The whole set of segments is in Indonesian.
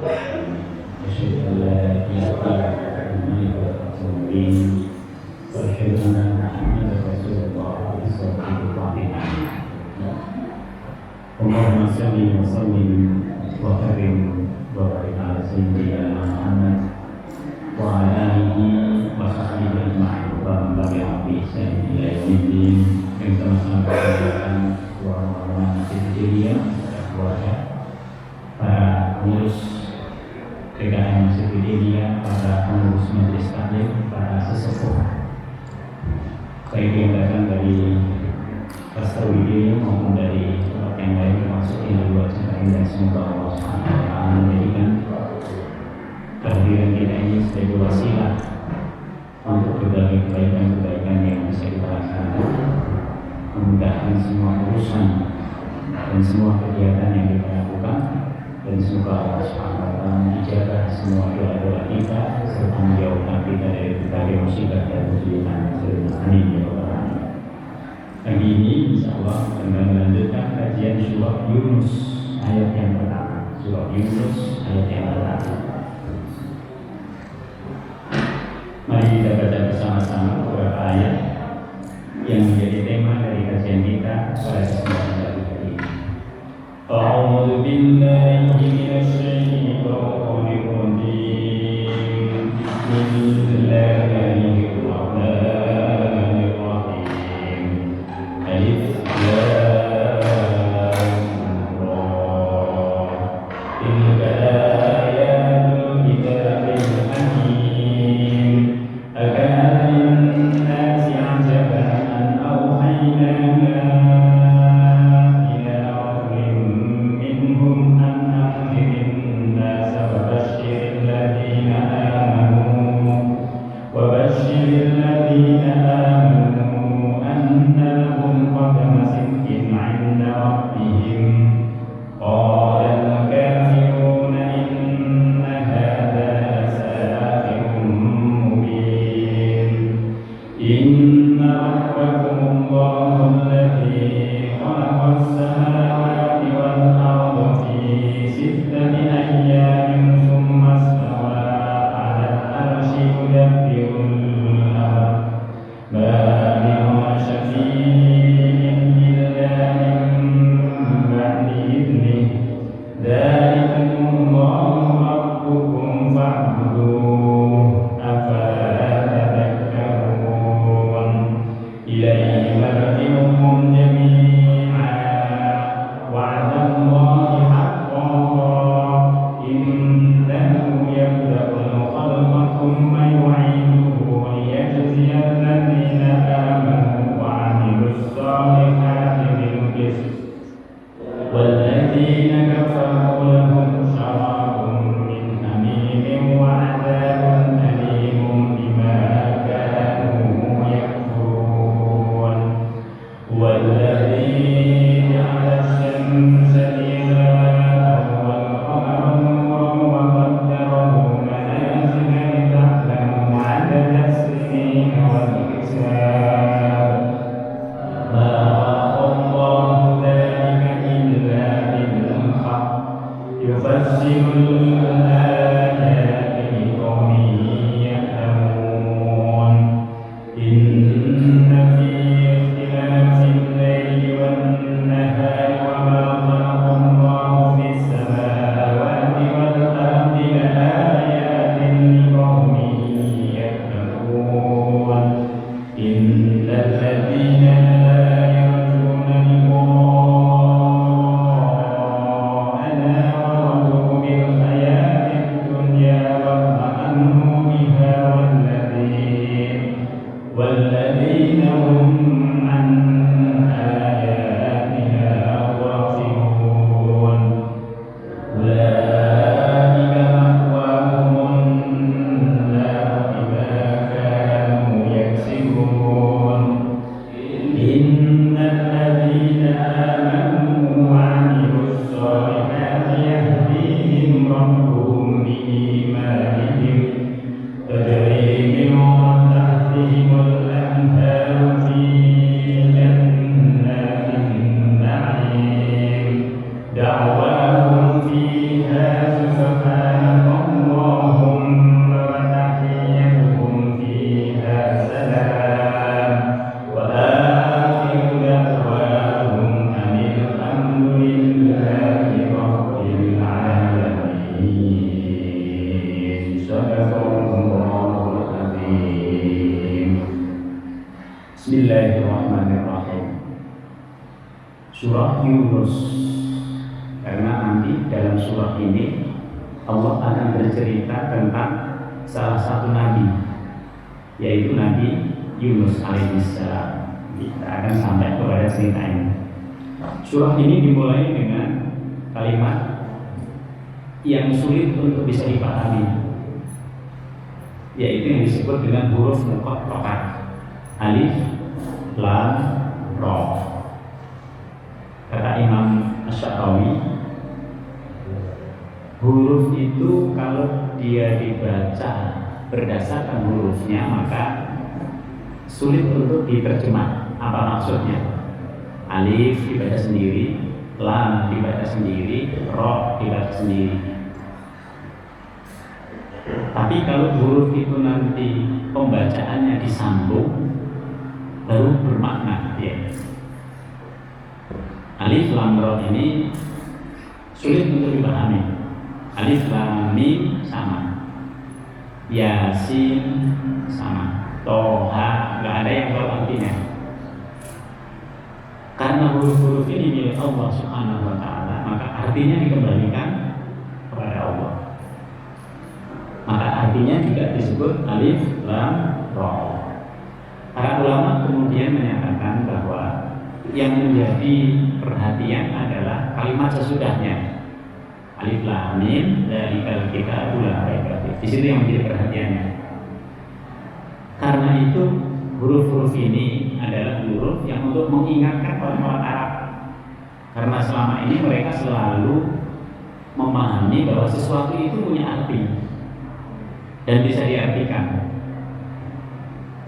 أشهد أن لا إله إلا الله رسول الله وأشهد أن محمدا رسول الله صلى الله عليه وسلم. اللهم صل وسلم وكرم وبارك على سيدنا محمد وعلى آله وصحبه أجمعين ومن تبعهم بإحسان إلى يوم الدين. Yang sama-sama berkaitan warna-warna Sidiria, keluarga, para pengurus PKM Sidiria, para pengurus majelis taklim, para sesepuh, baik yang datang dari Pastorwidi maupun dari tempat yang lain, termasuk yang di luar Jakarta, dan semoga Allah SWT menjadikan kehadiran kita ini sebagai wasilah untuk berbagai kebaikan-kebaikan yang bisa kita laksanakan, memudahkan semua urusan dan semua kegiatan yang kita lakukan, dan semoga Allah SWT menjaga semua doa-doa kita serta menjauhkan kita dari berbagai musibah dan kesulitan. Amin ya rabbal alamin. Pagi ini insyaallah akan melanjutkan kajian surah Yunus ayat yang pertama. Surah Yunus ayat yang pertama. Mari kita baca bersama-sama beberapa ayat yang menjadi tema dari kajian kita pada kesempatan kali ini. A'udzu billahi minasy syaithanir rajim. Bismillahirrahmanirrahim. Alif lam ra. Tilka ayatul kitabil hakim. Akana lin-nasi 'ajaban an awhayna Bismillahirrahmanirrahim. Surah Yunus. Karena nanti dalam surah ini Allah akan bercerita tentang salah satu nabi, yaitu Nabi Yunus alaihissalam. Kita akan sampai kepada cerita ini. Surah ini dimulai dengan kalimat yang sulit untuk bisa dipahami, yaitu yang disebut dengan huruf muqatta'ah. Alif, lam, ra. Kata Imam Asy-Sya'rawi, huruf itu kalau dia dibaca berdasarkan hurufnya maka sulit untuk diterjemah. Apa maksudnya? Alif dibaca sendiri, lam dibaca sendiri, ra dibaca sendiri. Tapi kalau huruf itu nanti pembacaannya disambung, baru bermakna ya. Alif lam ra ini sulit untuk dipahami. Alif lam mim sama, Yasin sama, Toha nggak ada yang tahu artinya. Karena huruf-huruf ini milik Allah Subhanahu wa Ta'ala, maka artinya dikembalikan kepada Allah. Maka artinya juga disebut alif lam ra. Para ulama kemudian menyatakan bahwa yang menjadi perhatian adalah kalimat sesudahnya. Alif lam mim dzalikal kitabul la raiba fiih. Di situ yang menjadi perhatiannya. Karena itu huruf-huruf ini adalah huruf yang untuk mengingatkan orang-orang Arab. Karena selama ini mereka selalu memahami bahwa sesuatu itu punya arti dan bisa diartikan.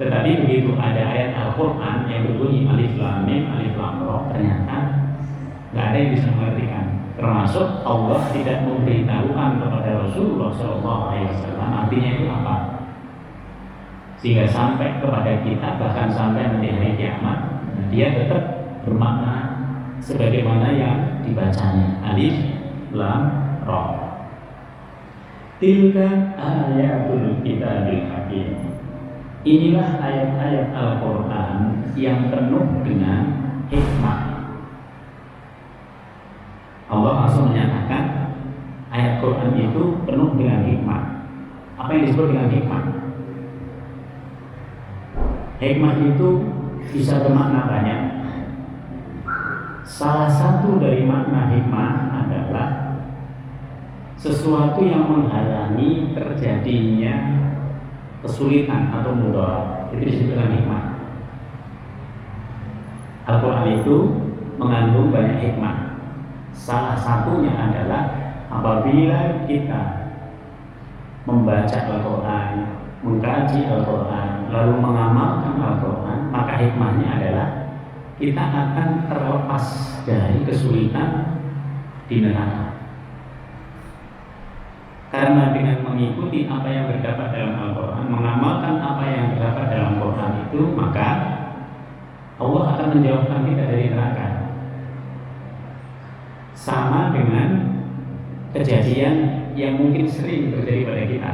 Tetapi begitu ada ayat Al-Quran yang berbunyi alif lam mim, alif lam ra, ternyata nggak ada yang bisa mengartikan. Termasuk Allah tidak memberitahukan kepada Rasulullah SAW artinya itu apa, sehingga sampai kepada kita, bahkan sampai nanti hari kiamat, dia tetap bermakna sebagaimana yang dibacanya, alif lam ra. Tilka ayatul kitabil hakim. Inilah ayat-ayat Al-Quran yang penuh dengan hikmah. Allah langsung menyatakan ayat Quran itu penuh dengan hikmah. Apa yang disebut dengan hikmah? Hikmah itu bisa bermakna banyak. Salah satu dari makna hikmah adalah sesuatu yang menghalangi terjadinya kesulitan atau mudarat, itu disebut dengan hikmah. Al-Quran itu mengandung banyak hikmah. Salah satunya adalah apabila kita membaca Al-Quran, mengkaji Al-Quran, lalu mengamalkan Al-Quran, maka hikmahnya adalah kita akan terlepas dari kesulitan di neraka. Karena dengan mengikuti apa yang terdapat dalam Al-Quran, mengamalkan apa yang terdapat dalam Al-Quran itu, maka Allah akan menjauhkan kita dari neraka. Sama dengan kejadian yang mungkin sering terjadi pada kita.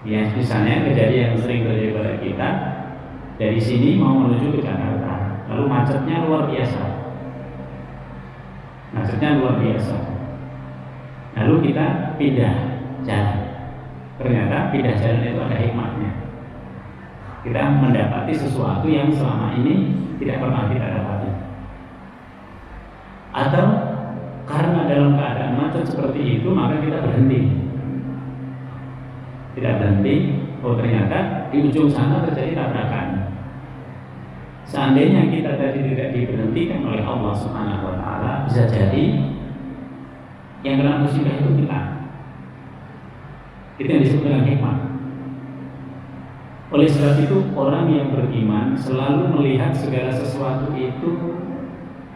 Ya, misalnya kejadian yang sering terjadi pada kita, dari sini mau menuju ke Jakarta, lalu macetnya luar biasa. Macetnya luar biasa. Lalu kita pindah jalan. Ternyata pindah jalan itu ada hikmahnya. Kita mendapati sesuatu yang selama ini tidak pernah kita dapati. Atau karena dalam keadaan macet seperti itu, maka kita berhenti. Tidak berhenti, oh ternyata di ujung sana terjadi tabrakan. Seandainya kita tadi tidak diberhentikan oleh Allah Subhanahu wa Ta'ala, bisa jadi yang kena musibah itu kita. Itu yang disebut dengan hikmah. Oleh sebab itu, orang yang beriman selalu melihat segala sesuatu itu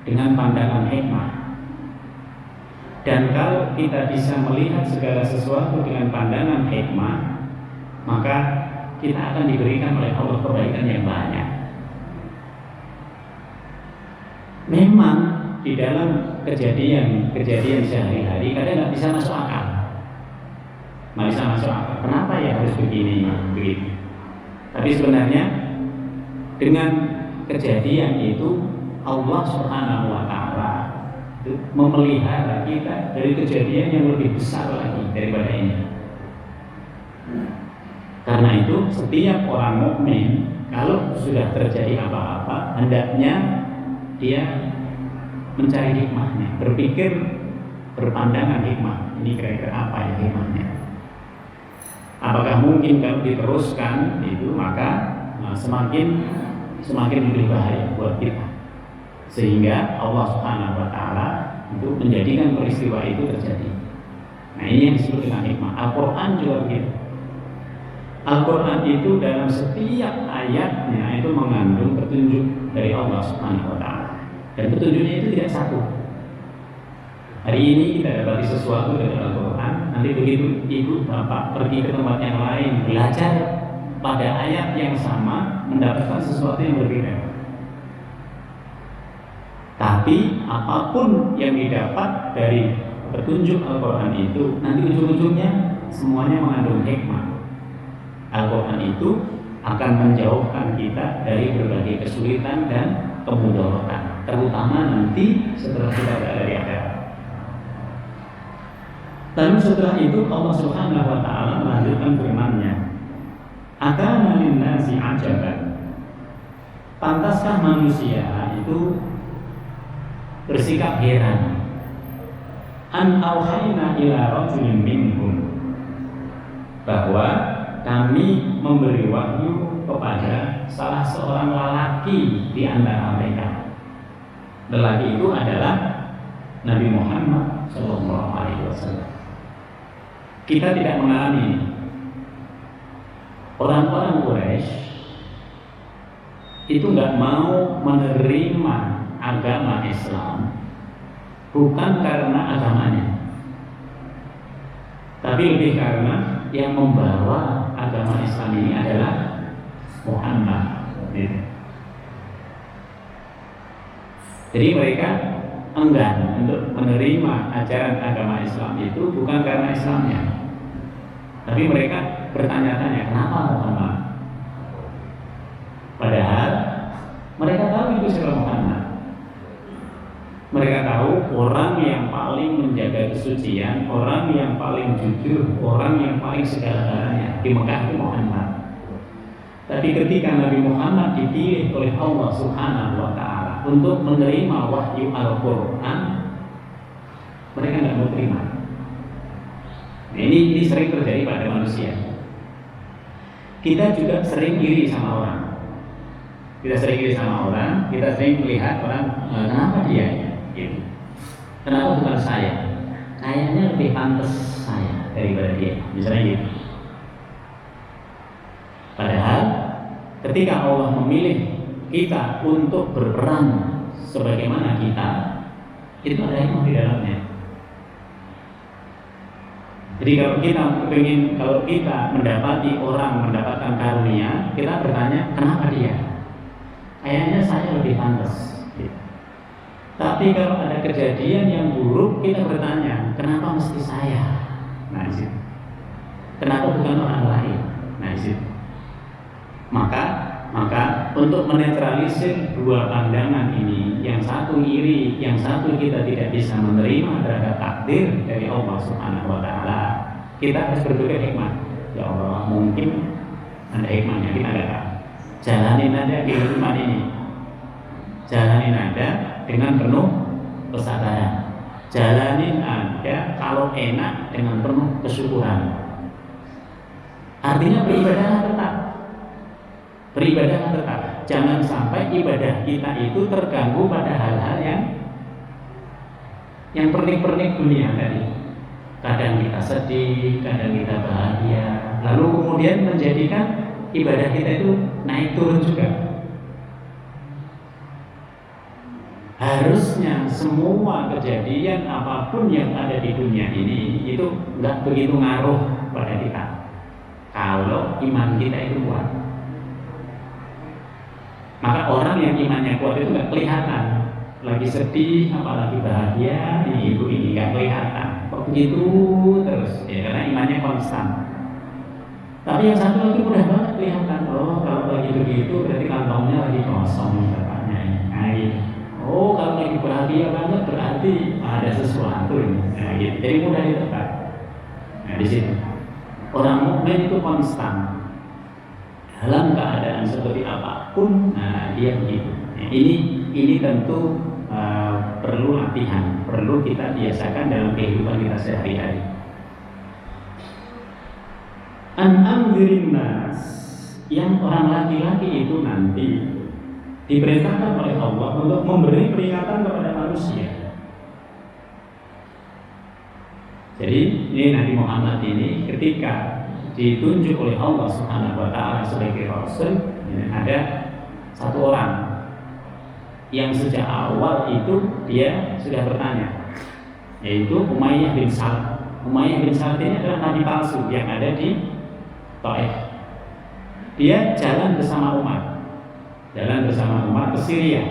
dengan pandangan hikmah. Dan kalau kita bisa melihat segala sesuatu dengan pandangan hikmah, maka kita akan diberikan oleh Allah kebaikan yang banyak. Memang di dalam kejadian sehari-hari kadang nggak bisa masuk akal. Nggak bisa masuk akal. Kenapa ya harus begini, begitu? Tapi sebenarnya dengan kejadian itu Allah Subhanahu wa taala memelihara kita dari kejadian yang lebih besar lagi daripada ini. Karena itu setiap orang mukmin kalau sudah terjadi apa-apa hendaknya dia mencari hikmahnya, berpikir berpandangan hikmah. Ini kira-kira apa ya hikmahnya? Apakah mungkin kalau diteruskan itu maka semakin lebih bahaya buat kita, sehingga Allah Subhanahu wa taala itu menjadikan peristiwa itu terjadi. Nah, ini yang disebut dengan hikmah. Al-Qur'an juga begitu. Al-Quran itu dalam setiap ayatnya itu mengandung petunjuk dari Allah Subhanahu wa taala. Dan petunjuknya itu tidak satu. Hari ini kita dapati sesuatu dari Al-Quran, nanti begitu ibu bapak pergi ke tempat yang lain belajar pada ayat yang sama mendapatkan sesuatu yang berbeda. Tapi apapun yang didapat dari petunjuk Al-Quran itu nanti ujung-ujungnya semuanya mengandung hikmah. Al-Quran itu akan menjauhkan kita dari berbagai kesulitan dan kemudaratan, terutama nanti setelah kita berada di akhirat. Lalu setelah itu Allah Subhanahu wa taala melanjutkan firman-Nya, "Akana lin-nasi ajaban." Pantaskah manusia itu bersikap heran? An auhayna ila rajulin minhum, bahwa kami memberi wahyu kepada salah seorang lelaki di antara mereka. Lelaki itu adalah Nabi Muhammad SAW. Kita tidak mengalami orang-orang Quraisy itu nggak mau menerima agama Islam bukan karena agamanya, tapi lebih karena yang membawa agama Islam ini adalah Muhammad. Jadi mereka enggan untuk menerima ajaran agama Islam itu bukan karena Islamnya, tapi mereka bertanya-tanya kenapa Muhammad. Padahal mereka tahu itu siapa Muhammad. Mereka tahu orang yang paling menjaga kesucian, orang yang paling jujur, orang yang paling segala-galanya di Mekah itu Muhammad. Tapi ketika Nabi Muhammad dipilih oleh Allah Subhanahu wa taala untuk menerima wahyu Al-Qur'an, mereka nggak mau terima. Nah, ini sering terjadi pada manusia. Kita juga sering iri sama orang. Kita sering melihat orang, kenapa dia? Gitu. Kenapa bukan saya? Kayaknya lebih pantas saya daripada dia. Misalnya gitu. Padahal ketika Allah memilih kita untuk berperan sebagaimana kita, itu ada hikmah di dalamnya. Jadi kalau kita mendapati orang mendapatkan karunia, kita bertanya kenapa dia? Kayaknya saya lebih pantas. Gitu. Tapi kalau ada kejadian yang buruk, kita bertanya, kenapa mesti saya? Nah, di situ. Kenapa bukan orang lain? Nah, di situ. Maka untuk menetralisir dua pandangan ini, yang satu iri, yang satu kita tidak bisa menerima terhadap takdir dari Allah Subhanahu wa taala, kita harus berpikir hikmah. Ya Allah, mungkin ada hikmahnya, kita nggak tahu. Jalanin aja kehidupan ini. Jalanin aja dengan penuh kesabaran. Jalanin aja kalau enak dengan penuh kesyukuran. Artinya beribadah tetap. Jangan sampai ibadah kita itu terganggu pada hal-hal yang pernik-pernik dunia tadi. Kadang kita sedih, kadang kita bahagia, lalu kemudian menjadikan ibadah kita itu naik turun juga. Harusnya semua kejadian apapun yang ada di dunia ini itu nggak begitu ngaruh pada kita kalau iman kita itu kuat. Maka orang yang imannya kuat itu nggak kelihatan lagi sedih apalagi bahagia, ini ibu ini nggak kelihatan kok begitu terus ya, karena imannya konstan. Tapi yang satu lagi mudah banget kelihatan. Oh, kalau lagi begitu berarti kantongnya lagi kosong bapaknya. Nah, gitu. Oh, kalau lagi bahagia banget berarti ada sesuatu ini. Nah, gitu. Jadi mudah ditebak. Nah, di situ orang mukmin itu konstan dalam keadaan seperti apapun. Nah, dia begitu. Nah, ini tentu perlu latihan, perlu kita biasakan dalam kehidupan kita sehari-hari. An-amdirin nas, yang orang laki-laki itu nanti diperintahkan oleh Allah untuk memberi peringatan kepada manusia. Jadi ini Nabi Muhammad ini ketika ditunjuk oleh Allah Subhanahu wa taala sebagai rasul, ada satu orang yang sejak awal itu dia sudah bertanya, yaitu Umayyah bin Sa'd. Umayyah bin Sa'd ini adalah nabi palsu yang ada di Taif. Dia jalan bersama Umar ke Syria,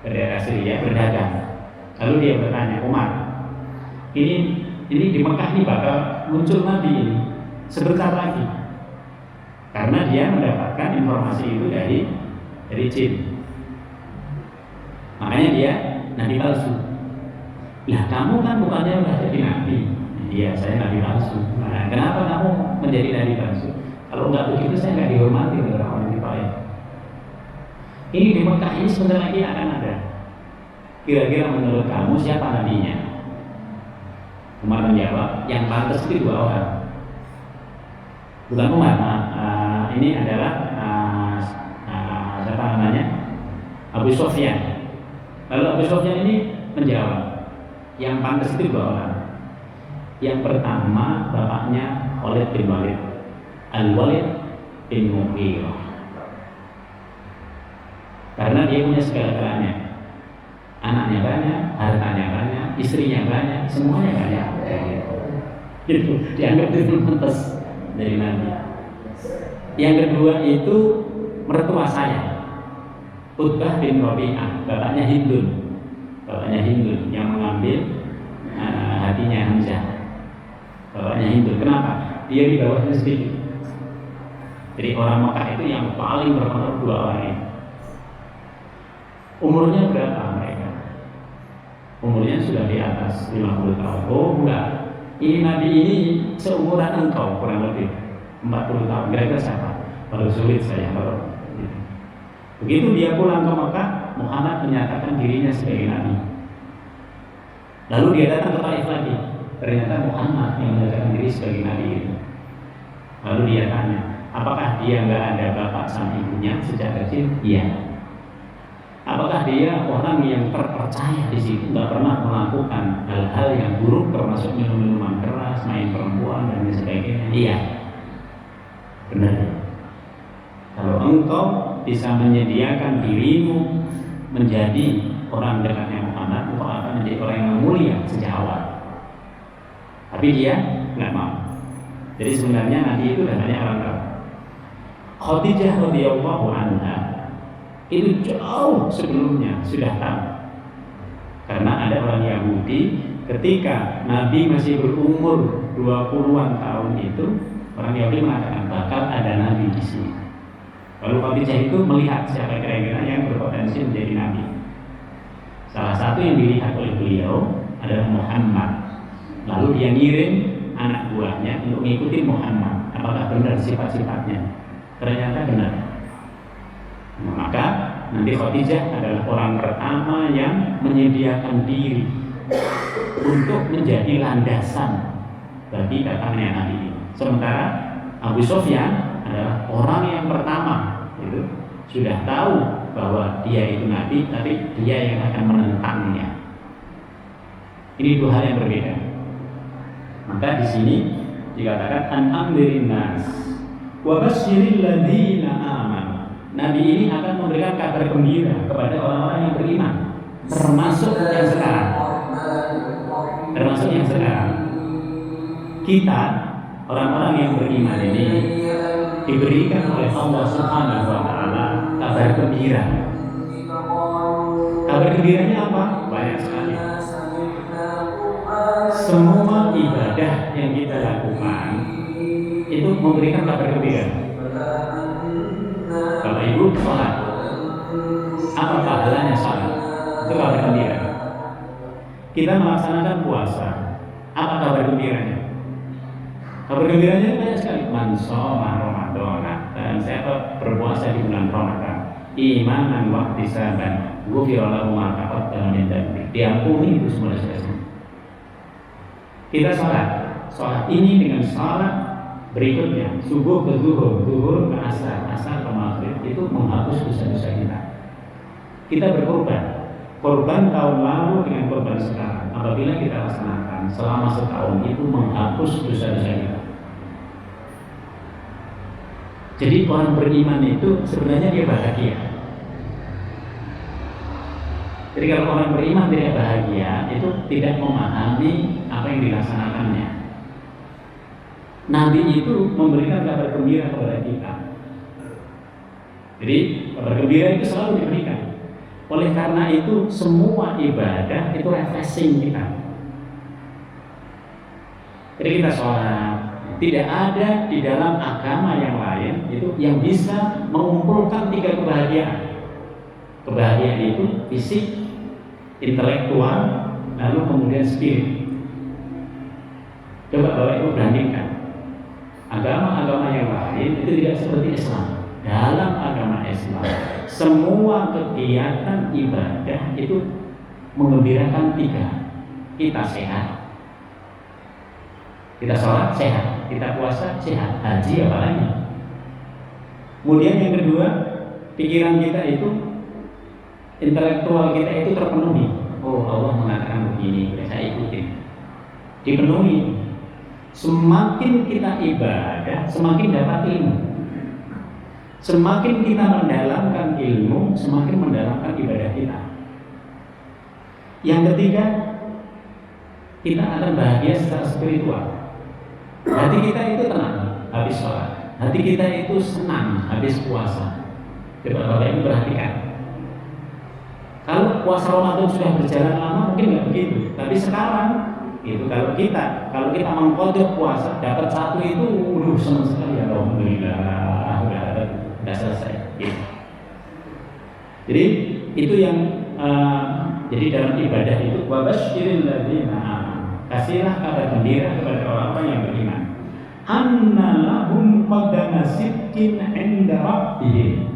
ke daerah Syria berdagang. Lalu dia bertanya, Umar, ini di Mekah ini bakal muncul nabi ini sebentar lagi, karena dia mendapatkan informasi itu dari jin. Makanya dia nabi palsu. Lah kamu kan bukannya udah jadi nabi? Iya, saya nabi palsu. Nah, kenapa kamu menjadi nabi palsu? Kalau nggak begitu saya nggak dihormati oleh orang-orang di Taif. Ini di Mekah ini sebentar lagi akan ada. Kira-kira menurut kamu siapa nabinya? Umar menjawab, yang pantas itu 2 orang. Bukan Umar, ini adalah siapa namanya? Abu Sufyan. Lalu Abu Sufyan ini menjawab, yang pantas itu 2 orang. Yang pertama bapaknya Khalid bin Walid, Al-Walid bin Mughirah, karena dia punya segala-galanya. Anaknya banyak, hartanya banyak, istrinya banyak, semuanya banyak. Gitu, dianggap itu pantas dari Nabi. Yang kedua itu mertua saya, Utbah bin Rabi'ah, bapaknya Hindun yang mengambil hatinya Hamzah. Bapaknya Hindun, kenapa? Dia di bawahnya sedikit. Jadi orang Mekah itu yang paling berpengaruh 2 orang ini. Umurnya berapa mereka? Umurnya sudah di atas 50 tahun. Oh enggak, ini Nabi ini seumuran engkau kurang lebih 40 tahun. Kira-kira siapa? Baru sulit saya kalau gitu. Begitu dia pulang ke Mekah, Muhammad menyatakan dirinya sebagai Nabi. Lalu dia datang ke Taif lagi. Ternyata Muhammad yang menyatakan diri sebagai Nabi itu. Lalu dia tanya, apakah dia nggak ada bapak sama ibunya sejak kecil? Iya. Apakah dia orang yang terpercaya di situ, nggak pernah melakukan hal-hal yang buruk, termasuk minum-minuman keras, main perempuan dan sebagainya? Iya, benar. Kalau engkau bisa menyediakan dirimu menjadi orang dekatnya Muhammad, engkau akan menjadi orang yang mulia sejak awal. Tapi dia nggak mau. Jadi sebenarnya Nabi itu banyak orang tahu. Khadijah radhiyallahu anha itu jauh sebelumnya sudah tahu, karena ada orang Yahudi ketika Nabi masih berumur 20-an tahun itu, orang Yahudi mengatakan bakal ada Nabi di sini. Lalu Khadijah itu melihat siapa kira-kira yang berpotensi menjadi Nabi. Salah satu yang dilihat oleh beliau adalah Muhammad. Lalu dia ngirim anak buahnya untuk mengikuti Muhammad. Apakah benar sifat-sifatnya? Ternyata benar. Maka nanti Khadijah adalah orang pertama yang menyediakan diri untuk menjadi landasan bagi datangnya Nabi. Sementara Abu Sufyan adalah orang yang pertama itu sudah tahu bahwa dia itu Nabi, tapi dia yang akan menentangnya. Ini 2 hal yang berbeda. Maka di sini dikatakan an-amdirin nas wa basyiril ladzina amanu. Nabi ini akan memberikan kabar gembira kepada orang-orang yang beriman, termasuk yang sekarang. Kita orang-orang yang beriman ini diberikan oleh Allah Subhanahu wa taala kabar gembira. Kabar gembiranya apa? Banyak sekali. Semua ibadah yang kita lakukan itu memberikan kabar gembira. Bapak Ibu sholat, apa pahalanya sholat? Itu kabar gembira. Kita melaksanakan puasa, apa kabar gembiranya? Kabar gembiranya banyak sekali. Man shoma Ramadan, dan siapa berpuasa di bulan Ramadan, imanan wa ihtisaban, ghufira lahu ma taqaddama min dzambi. Diampuni itu semua dosa-dosa. Kita sholat ini dengan sholat berikutnya, subuh ke zuhur, zuhur ke asar, asar ke maghrib, itu menghapus dosa-dosa kita. Kita korban tahun lalu dengan korban sekarang. Apabila kita laksanakan selama setahun, itu menghapus dosa-dosa kita. Jadi orang beriman itu sebenarnya dia bahagia. Jadi kalau orang beriman tidak bahagia, itu tidak memahami apa yang dilaksanakannya. Nabi itu memberikan kabar gembira kepada kita. Jadi kabar gembira itu selalu diberikan. Oleh karena itu semua ibadah itu refreshing kita. Jadi kita sholat, tidak ada di dalam agama yang lain itu yang bisa mengumpulkan 3 kebahagiaan. Kebahagiaan itu fisik, intelektual, lalu kemudian spirit. Coba Bapak Ibu bandingkan. Agama-agama yang lain itu tidak seperti Islam. Dalam agama Islam, semua kegiatan ibadah itu menggembirakan 3. Kita sehat, kita sholat sehat, kita puasa sehat, haji apalagi. Kemudian yang kedua, pikiran kita itu, intelektual kita itu terpenuhi. Oh, Allah mengatakan begini, saya ikutin. Dipenuhi. Semakin kita ibadah, semakin dapat ilmu. Semakin kita mendalamkan ilmu, semakin mendalamkan ibadah kita. Yang ketiga, kita akan bahagia secara spiritual. Hati kita itu tenang habis sholat. Hati kita itu senang habis puasa. Coba Bapak Ibu perhatikan. Kalau puasa Ramadan sudah berjalan lama mungkin nggak begitu. Tapi sekarang itu kalau kita mengkodok puasa dapat 1 itu, senang sekali ya, alhamdulillah udah selesai. Gitu. Jadi itu yang jadi dalam ibadah itu wabasyiril ladzina, kasihlah kabar gembira kepada orang-orang yang beriman. Anna lahum qadama sidqin 'inda rabbihim,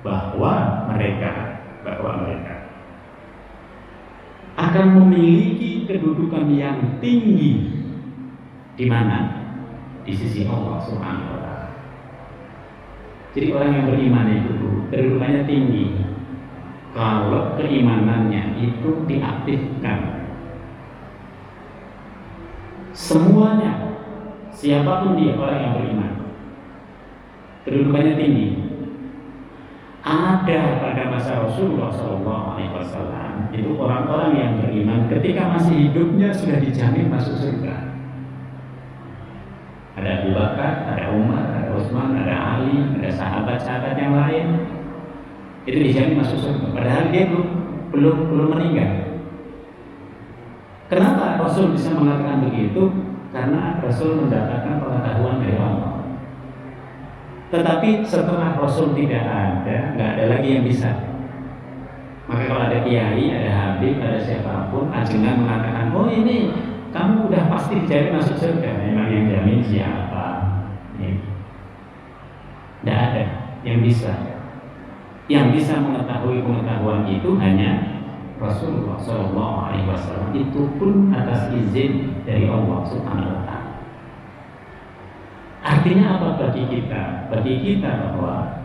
bahwa mereka akan memiliki kedudukan yang tinggi. Di mana? Di sisi Allah Subhanahu wa taala. Jadi orang yang beriman itu kedudukannya tinggi kalau keimanannya itu diaktifkan. Semuanya, siapapun dia orang yang beriman, kedudukannya tinggi. Ada pada masa Rasulullah SAW itu orang-orang yang beriman ketika masih hidupnya sudah dijamin masuk surga. Ada Abu Bakar, ada Umar, ada Utsman, ada Ali, ada sahabat-sahabat yang lain. Itu dijamin masuk surga. Padahal dia belum meninggal. Kenapa Rasul bisa mengatakan begitu? Karena Rasul mendapatkan pengetahuan dari Allah. Tetapi setelah Rasul tidak ada, nggak ada lagi yang bisa. Maka kalau ada kiai, ada habib, ada siapapun, ajengan mengatakan, oh ini kamu udah pasti dijamin masuk surga. Memang yang jamin siapa? Tidak ada yang bisa. Yang bisa mengetahui pengetahuan itu hanya Rasulullah SAW. Itu pun atas izin dari Allah Subhanahu wa taala. Artinya apa bagi kita? Bagi kita bahwa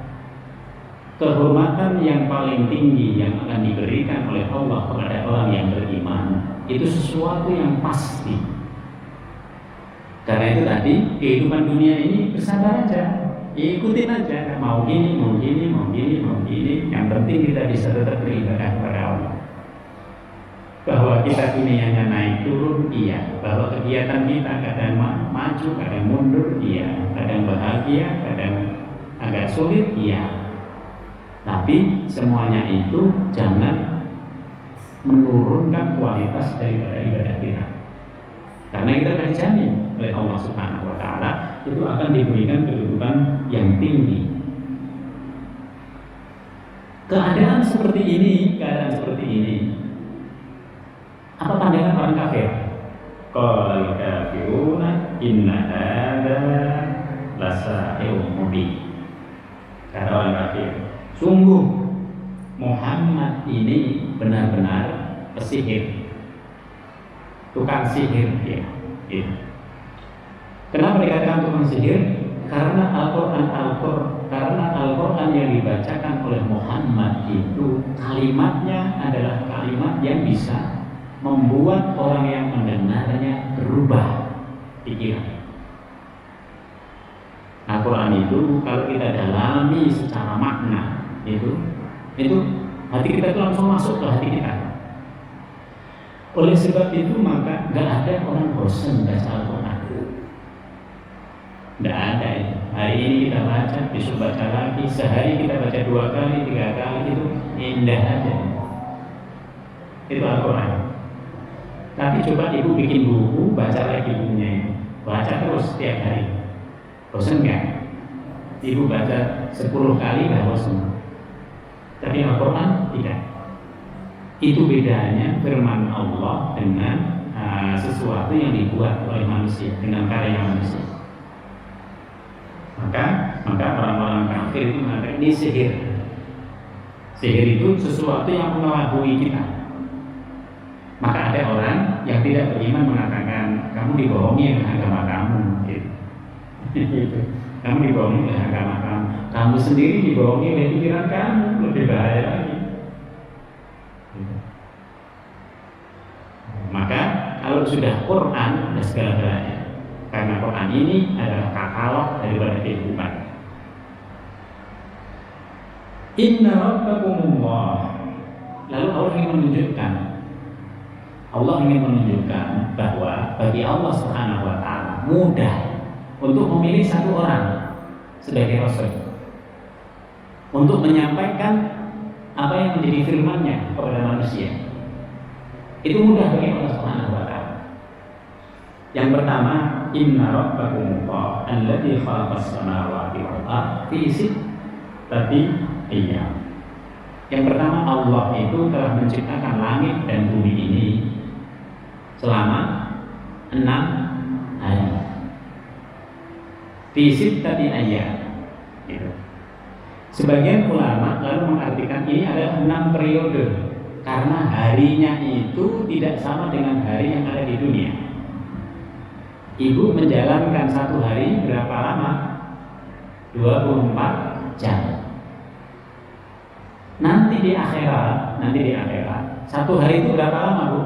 kehormatan yang paling tinggi yang akan diberikan oleh Allah kepada orang yang beriman itu sesuatu yang pasti. Karena itu tadi kehidupan dunia ini bersabar aja, ikutin aja, mau gini, mau gini, mau gini, mau gini. Yang penting kita bisa tetap beribadah kepada Allah. Bahwa kita dunianya naik turun, iya. Bahwa kegiatan kita kadang maju, kadang mundur, iya. Kadang bahagia, kadang agak sulit, iya. Tapi semuanya itu jangan menurunkan kualitas daripada ibadah kita. Karena kita akan dijamin oleh Allah Subhanahu wa taala itu akan diberikan kedudukan yang tinggi. Keadaan seperti ini, apa pandangan orang kafir? Qala kafiruna inna hadza lasahirun mubin. Kata orang kafir, sungguh Muhammad ini benar-benar pesihir, tukang sihir ya. Kenapa dikatakan tukang sihir? Karena Al-Quran yang dibacakan oleh Muhammad itu kalimatnya adalah kalimat yang bisa membuat orang yang mendengarnya berubah pikiran. Al-Quran itu kalau kita dalami secara makna itu hati kita itu langsung masuk ke hati kita. Oleh sebab itu maka nggak ada orang bosan baca Al-Quran. Nggak ada itu. Hari ini kita baca, besok baca lagi, sehari kita baca 2 kali, 3 kali, itu indah aja. Itu Al-Quran. Tapi coba ibu bikin buku, baca lagi bukunya itu, baca terus setiap hari. Bosan nggak? Ibu baca 10 kali nggak bosan. Tapi Al-Quran tidak. Itu bedanya firman Allah dengan sesuatu yang dibuat oleh manusia, dengan karya manusia. Maka orang-orang kafir itu mengatakan ini sihir. Sihir itu sesuatu yang mengelabui kita. Maka ada orang yang tidak beriman mengatakan kamu dibohongi oleh agama kamu. Gitu. Kamu dibohongi oleh agama kamu. Kamu sendiri dibohongi oleh pikiran kamu, lebih bahaya lagi. Gitu. Maka kalau sudah Quran dan segala-galanya. Karena Quran ini adalah katalog daripada kehidupan. Inna rabbakumullah. Lalu Allah ingin menunjukkan bahwa bagi Allah Subhanahu wa taala mudah untuk memilih satu orang sebagai rasul untuk menyampaikan apa yang menjadi firman-Nya kepada manusia. Itu mudah bagi Allah Subhanahu wa taala. Yang pertama, inna rabbakumullah alladzi khalaqas samawati wal ardha fi sittati ayyam. Yang pertama, Allah itu telah menciptakan langit dan bumi ini selama 6 hari. Fi sittati ayyam. Gitu. Sebagian ulama lalu mengartikan ini adalah 6 periode karena harinya itu tidak sama dengan hari yang ada di dunia. Ibu menjalankan 1 hari berapa lama? 24 jam. Nanti di akhirat 1 hari itu berapa lama, Bu?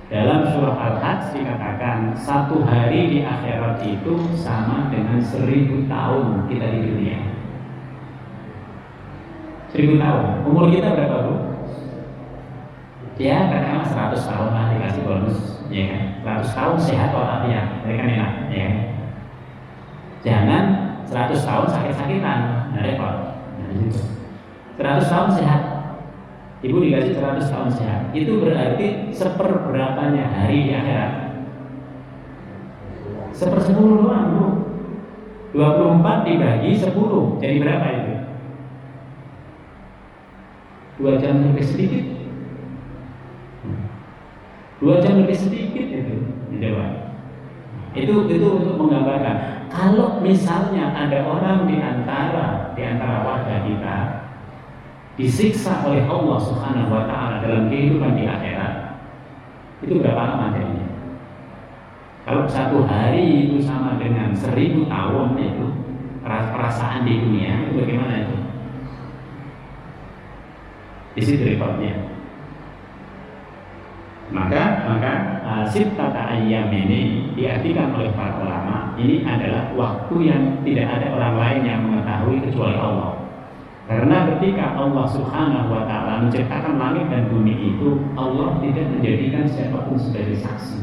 Dalam surah Al-Hajj dikatakan 1 hari di akhirat itu sama dengan 1000 tahun kita di dunia. 1000 tahun. Umur kita berapa, Bu? Ya, katakanlah 100 tahun lah dikasih bonus, ya kan? 100 tahun sehat walafiat, ya kan enak, ya. Jangan 100 tahun sakit-sakitan, repot. 100 tahun sehat. Ibu dikasih 100 tahun sehat. Itu berarti seperberapanya hari di akhirat? 1/10 doang, Bu. 24 dibagi 10, jadi berapa itu? 2 jam lebih sedikit. 2 jam lebih sedikit itu. Itu untuk menggambarkan. Kalau misalnya ada orang di antara warga kita disiksa oleh Allah Subhanahu wa taala dalam kehidupan di akhirat, itu berapa lama jadinya? Kalau 1 hari itu sama dengan 1000 tahun itu perasaan di dunia, itu bagaimana itu? Di situ rekodnya. Maka sittata ayyam ini diartikan oleh para ulama ini adalah waktu yang tidak ada orang lain yang mengetahui kecuali Allah. Karena ketika Allah Subhanahu wa taala menciptakan langit dan bumi itu, Allah tidak menjadikan siapapun sebagai saksi.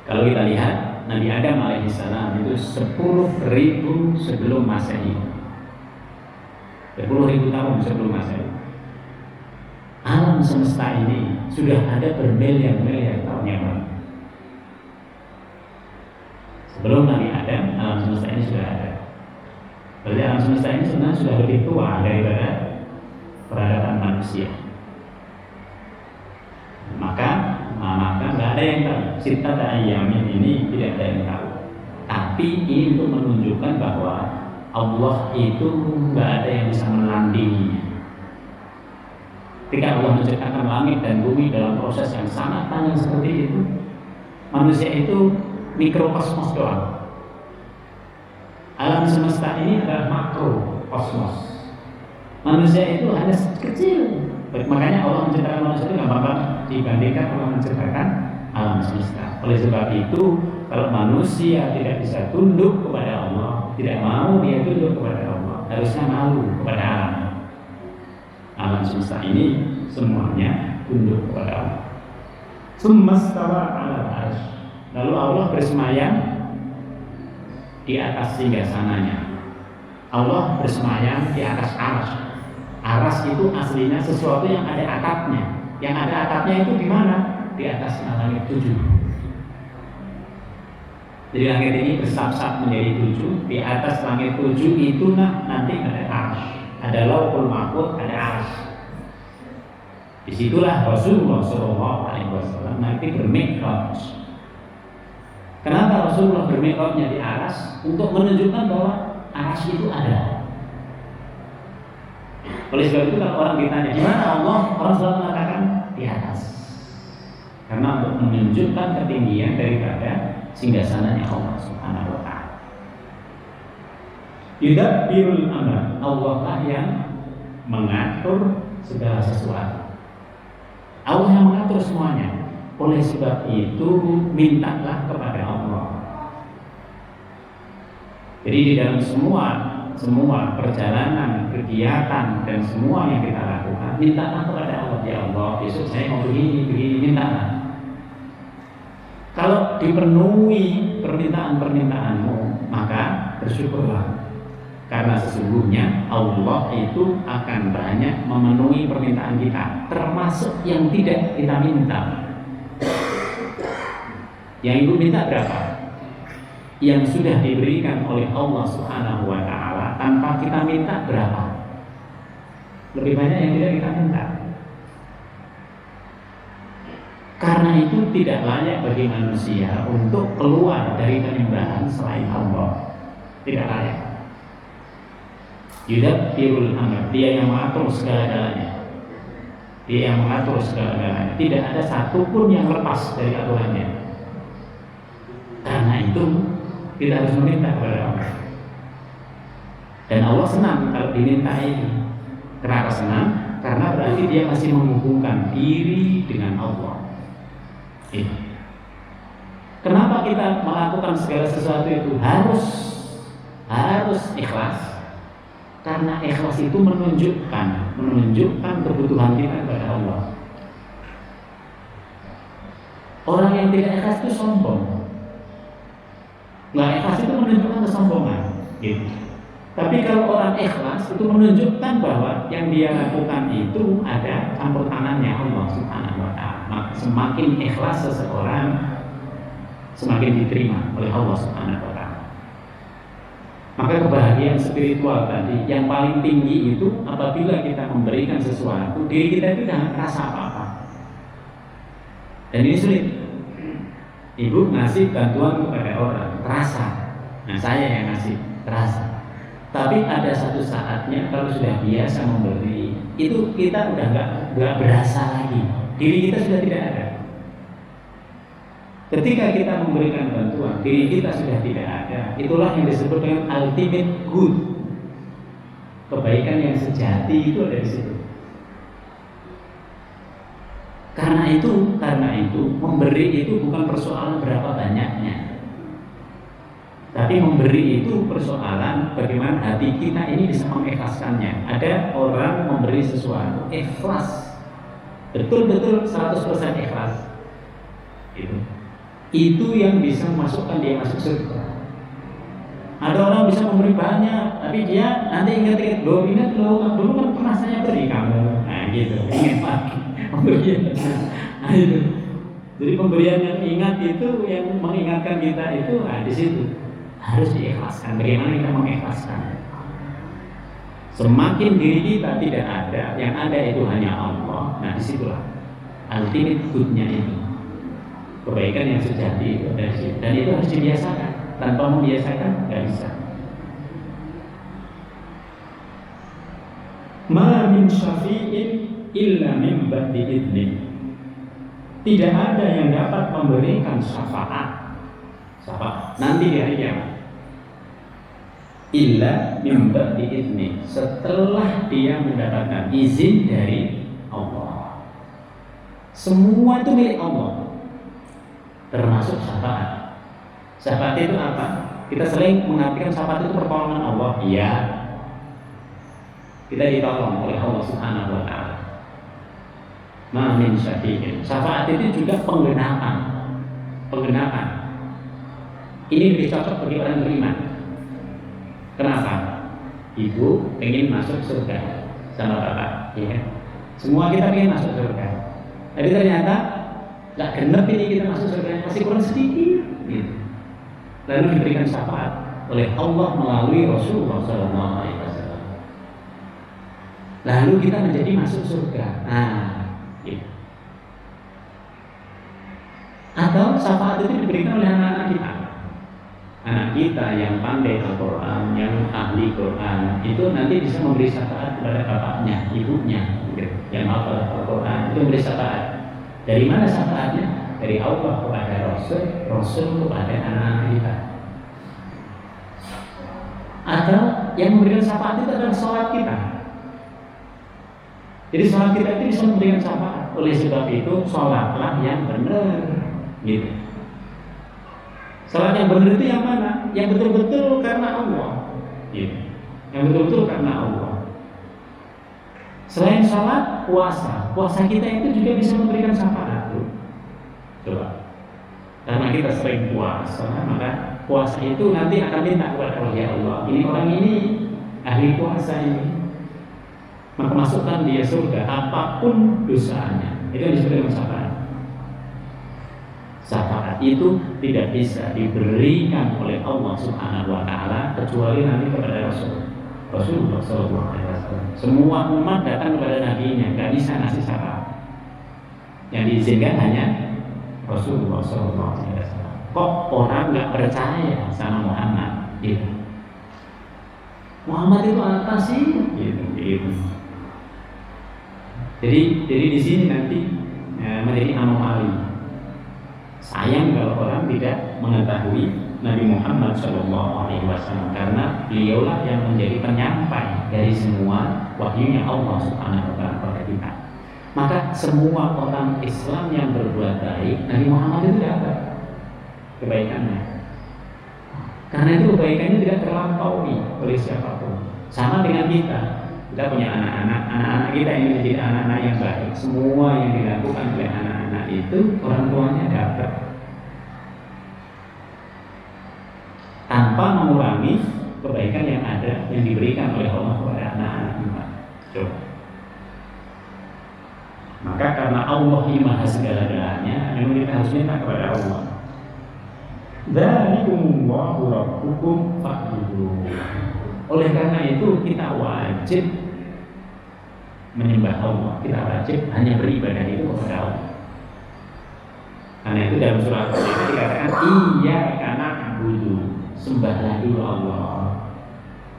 Kalau kita lihat Nabi Adam alaihissalam itu 10.000 sebelum Masehi. 10.000 tahun sebelum Masehi. Alam semesta ini sudah ada bermiliar-miliar tahun yang lalu. Sebelum Nabi Adam, alam semesta ini sudah ada. Berarti alam semesta ini sebenarnya sudah lebih tua daripada peradaban manusia. Maka nggak ada yang tahu. Sittata ayyamin ini tidak ada yang tahu. Tapi ini untuk menunjukkan bahwa Allah itu nggak ada yang bisa menandinginya. Ketika Allah menciptakan langit dan bumi dalam proses yang sangat panjang seperti itu, manusia itu mikrokosmos doang. Alam semesta ini adalah makrokosmos. Manusia itu hanya kecil. Makanya Allah menciptakan manusia itu gampang banget dibandingkan Allah menciptakan alam semesta. Oleh sebab itu, kalau manusia tidak bisa tunduk kepada Allah, tidak mau dia tunduk kepada Allah, harusnya malu kepada alam. Alam semesta ini semuanya tunduk kepada Allah. Summastawa 'alal 'arsy. Lalu Allah bersemayam di atas singgasananya. Allah bersemayam di atas arsy. Arsy itu aslinya sesuatu yang ada atapnya. Yang ada atapnya itu di mana? Di atas langit 7. Jadi langit ini bersab-sab menjadi 7. Di atas langit 7 itu nanti ada arsy. Ada Lauhul Mahfuz, ada arsy. Disitulah Rasulullah SAW nanti bermi'raj. Kenapa Rasulullah bermi'rajnya di arsy? Untuk menunjukkan bahwa arsy itu ada. Oleh sebab itu kalau orang ditanya di mana Allah, orang selalu mengatakan di atas. Karena untuk menunjukkan ketinggian daripada singgasananya Allah Subhanahu wa taala. Yudabbirul amr. Allah lah yang mengatur segala sesuatu. Allah yang mengatur semuanya. Oleh sebab itu mintalah kepada Allah. Jadi di dalam semua perjalanan, kegiatan dan semua yang kita lakukan, mintalah kepada Allah. Ya Allah, besok saya mau begini, mintalah. Kalau dipenuhi permintaan-permintaanmu, maka bersyukurlah. Karena sesungguhnya Allah itu akan banyak memenuhi permintaan kita, termasuk yang tidak kita minta. Yang ibu minta berapa? Yang sudah diberikan oleh Allah Subhanahu wa taala tanpa kita minta berapa? Lebih banyak yang tidak kita minta. Karena itu tidak layak bagi manusia untuk keluar dari penyembahan selain Allah. Tidak layak. Yudabbirul amr, dia yang mengatur segala-galanya. Dia yang mengatur segala-galanya. Tidak ada satupun yang lepas dari aturannya. Karena itu kita harus meminta kepada Allah. Dan Allah senang kalau dimintai. Kenapa senang? Karena berarti dia masih menghubungkan diri dengan Allah. Kenapa kita melakukan segala sesuatu itu harus ikhlas? Karena ikhlas itu menunjukkan kebutuhan kita kepada Allah. Orang yang tidak ikhlas itu sombong. Nggak ikhlas itu menunjukkan kesombongan, gitu. Tapi kalau orang ikhlas itu menunjukkan bahwa yang dia lakukan itu ada campur tangannya Allah Subhanahu wa taala. Maka semakin ikhlas seseorang, semakin diterima oleh Allah Subhanahu wa taala. Maka kebahagiaan spiritual tadi yang paling tinggi itu apabila kita memberikan sesuatu, diri kita itu tidak merasa apa-apa. Dan ini sulit. Ibu ngasih bantuan kepada orang, terasa. Nah, saya yang ngasih, terasa. Tapi ada satu saatnya kalau sudah biasa memberi, itu kita udah nggak berasa lagi. Diri kita sudah tidak ada. Ketika kita memberikan bantuan, diri kita sudah tidak ada. Itulah yang disebut dengan ultimate good. Kebaikan yang sejati itu ada di situ. Karena itu memberi itu bukan persoalan berapa banyaknya. Tapi memberi itu persoalan bagaimana hati kita ini bisa mengikhlaskannya. Ada orang memberi sesuatu ikhlas, betul-betul 100% ikhlas. Itu yang bisa memasukkan dia masuk surga. Ada orang bisa memberi banyak, tapi dia nanti ingat-ingat, ingat dulu kan pernah saya beri kamu. Nah gitu, ingat lagi. Nah itu. Jadi pemberian yang ingat itu, yang mengingatkan kita itu, di situ harus diikhlaskan. Bagaimana kita mengikhlaskan? Semakin diri kita tidak ada, yang ada itu hanya Allah. Nah, disitulah ultimate good-nya itu, kebaikan yang sejati itu dari situ. Dan itu harus dibiasakan. Tanpa membiasakan nggak bisa. Ma min syafi'in illa min ba'di idnih. Tidak ada yang dapat memberikan syafaat nanti di hari kiamat illa min ba'di idnih, setelah dia mendapatkan izin dari Allah. Semua itu milik Allah, termasuk syafaat. Syafaat itu apa? Kita sering mengartikan syafaat itu pertolongan Allah. Iya, kita ditolong oleh Allah Subhanahu wa Ta'ala. Ma min syafi'in. Syafaat itu juga penggenapan. Ini lebih cocok bagi orang beriman. Kenapa? Ibu pengen masuk surga sama bapak, ya. Semua kita pengen masuk surga. Tapi ternyata nggak genep ini kita masuk surga, masih kurang sedikit. Gitu. Lalu diberikan syafaat oleh Allah melalui Rasulullah SAW. Lalu kita menjadi masuk surga. Gitu. Atau syafaat itu diberikan oleh anak-anak kita. Anak kita yang pandai Al-Quran, yang ahli Quran, itu nanti bisa memberi syafaat kepada bapaknya, ibunya, gitu. Yang hafal Al-Quran itu memberi syafaat. Dari mana syafaatnya? Dari Allah kepada Rasul, Rasul kepada anak-anak kita. Atau yang memberikan syafaat itu adalah sholat kita. Jadi sholat kita itu bisa memberikan syafaat. Oleh sebab itu sholatlah yang benar, gitu. Sholat yang benar itu yang mana? Yang betul-betul karena Allah, gitu. Yang betul-betul karena Allah. Selain sholat, puasa kita itu juga bisa memberikan syafaat. Coba, karena kita sering puasa, maka puasa itu nanti akan minta kepada Allah, ya Allah, ini orang ini ahli puasa ini, maka masukkan dia surga apapun dosanya. Itu yang disebut dengan syafaat. Syafaat itu tidak bisa diberikan oleh Allah Subhanahu wa Ta'ala kecuali nanti kepada Rasulullah SAW. Semua umat datang kepada nabinya, nggak bisa ngasih syafaat. Yang diizinkan hanya Rasulullah SAW. Kok orang nggak percaya sama Muhammad? Gitu. Muhammad itu apa sih? Gitu. Jadi di sini nanti menjadi anomali. Sayang kalau orang tidak mengetahui Nabi Muhammad SAW, karena beliaulah yang menjadi penyampai dari semua wahyunya Allah Subhanahu wa Ta'ala kepada kita. Maka semua orang Islam yang berbuat baik, Nabi Muhammad itu dapat kebaikannya. Karena itu kebaikannya tidak terlampaui oleh siapapun. Sama dengan kita punya anak-anak kita ini menjadi anak-anak yang baik. Semua yang dilakukan oleh anak-anak itu orang tuanya dapat, tanpa mengurangi kebaikan yang ada yang diberikan oleh Allah kepada anak-anak kita. Coba. Maka karena Allah ini maha segala-galanya, memang kita harus minta kepada Allah. Dzalikumullahu rabbukum fa'buduh. Oleh karena itu kita wajib menyembah Allah, kita wajib hanya beribadah itu kepada Allah. Karena itu dalam surah Al-Fatihah dikatakan iyyaka na'budu, sembahlah dulu Allah.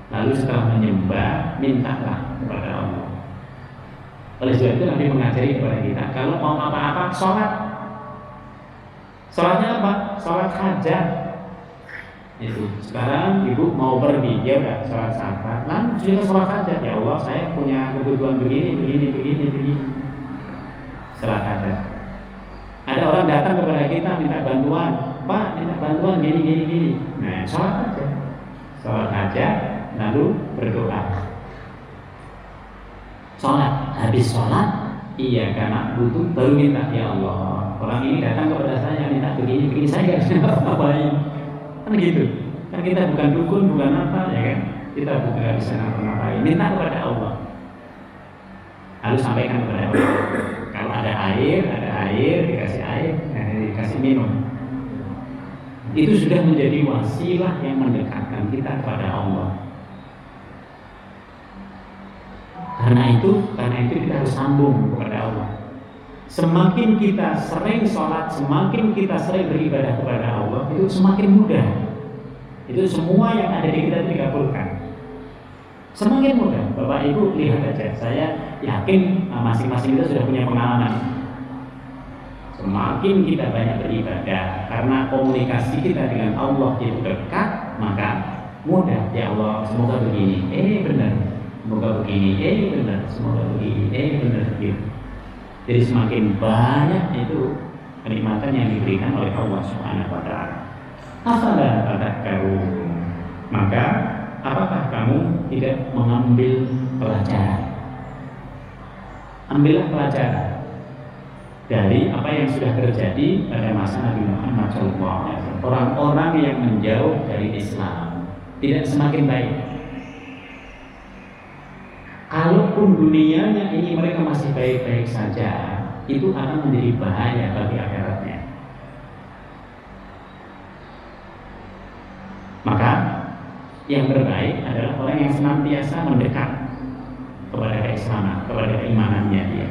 Lalu setelah menyembah, mintalah kepada Allah. Oleh sebab itu Nabi mengajari kepada kita, kalau mau apa-apa, sholat. Sholatnya apa? Sholat hajat. Itu. Sekarang ibu mau pergi, ya udah sholat syafaat. Lalu juga sholat hajat. Ya Allah, saya punya kebutuhan begini. Sholat hajat. Ada orang datang kepada kita minta bantuan, Pak, minta bantuan gini. Nah, sholat aja. Sholat hajat, lalu berdoa. Sholat, habis sholat, iya karena butuh baru minta, ya Allah, orang ini datang kepada saya minta begini, saya nggak bisa ngapain. Kan gitu, kan kita bukan dukun, bukan apa, ya kan? Kita bukan nggak bisa ngapain, minta kepada Allah. Lalu sampaikan kepada Allah. Kalau ada air, dikasih air. dikasih minum. Itu sudah menjadi wasilah yang mendekatkan kita kepada Allah. Karena itu kita harus sambung kepada Allah. Semakin kita sering sholat, semakin kita sering beribadah kepada Allah, itu semakin mudah. Itu semua yang ada di kita dikabulkan. Semakin mudah. Bapak Ibu lihat aja, saya yakin masing-masing kita sudah punya pengalaman. Semakin kita banyak beribadah, karena komunikasi kita dengan Allah itu dekat, maka mudah. Ya Allah, semoga begini, benar. Semoga begini, benar. Semoga begini, benar. Gitu. Jadi semakin banyak itu kenikmatan yang diberikan oleh Allah Subhanahu wa taala. Afala tadhakkarun. Maka apakah kamu tidak mengambil pelajaran? Ambillah pelajaran dari apa yang sudah terjadi pada masa Nabi Muhammad SAW. Orang-orang yang menjauh dari Islam tidak semakin baik. Kalaupun dunianya ini mereka masih baik-baik saja, itu akan menjadi bahaya bagi akhiratnya. Maka yang terbaik adalah orang yang senantiasa mendekat kepada keislaman, kepada keimanannya dia.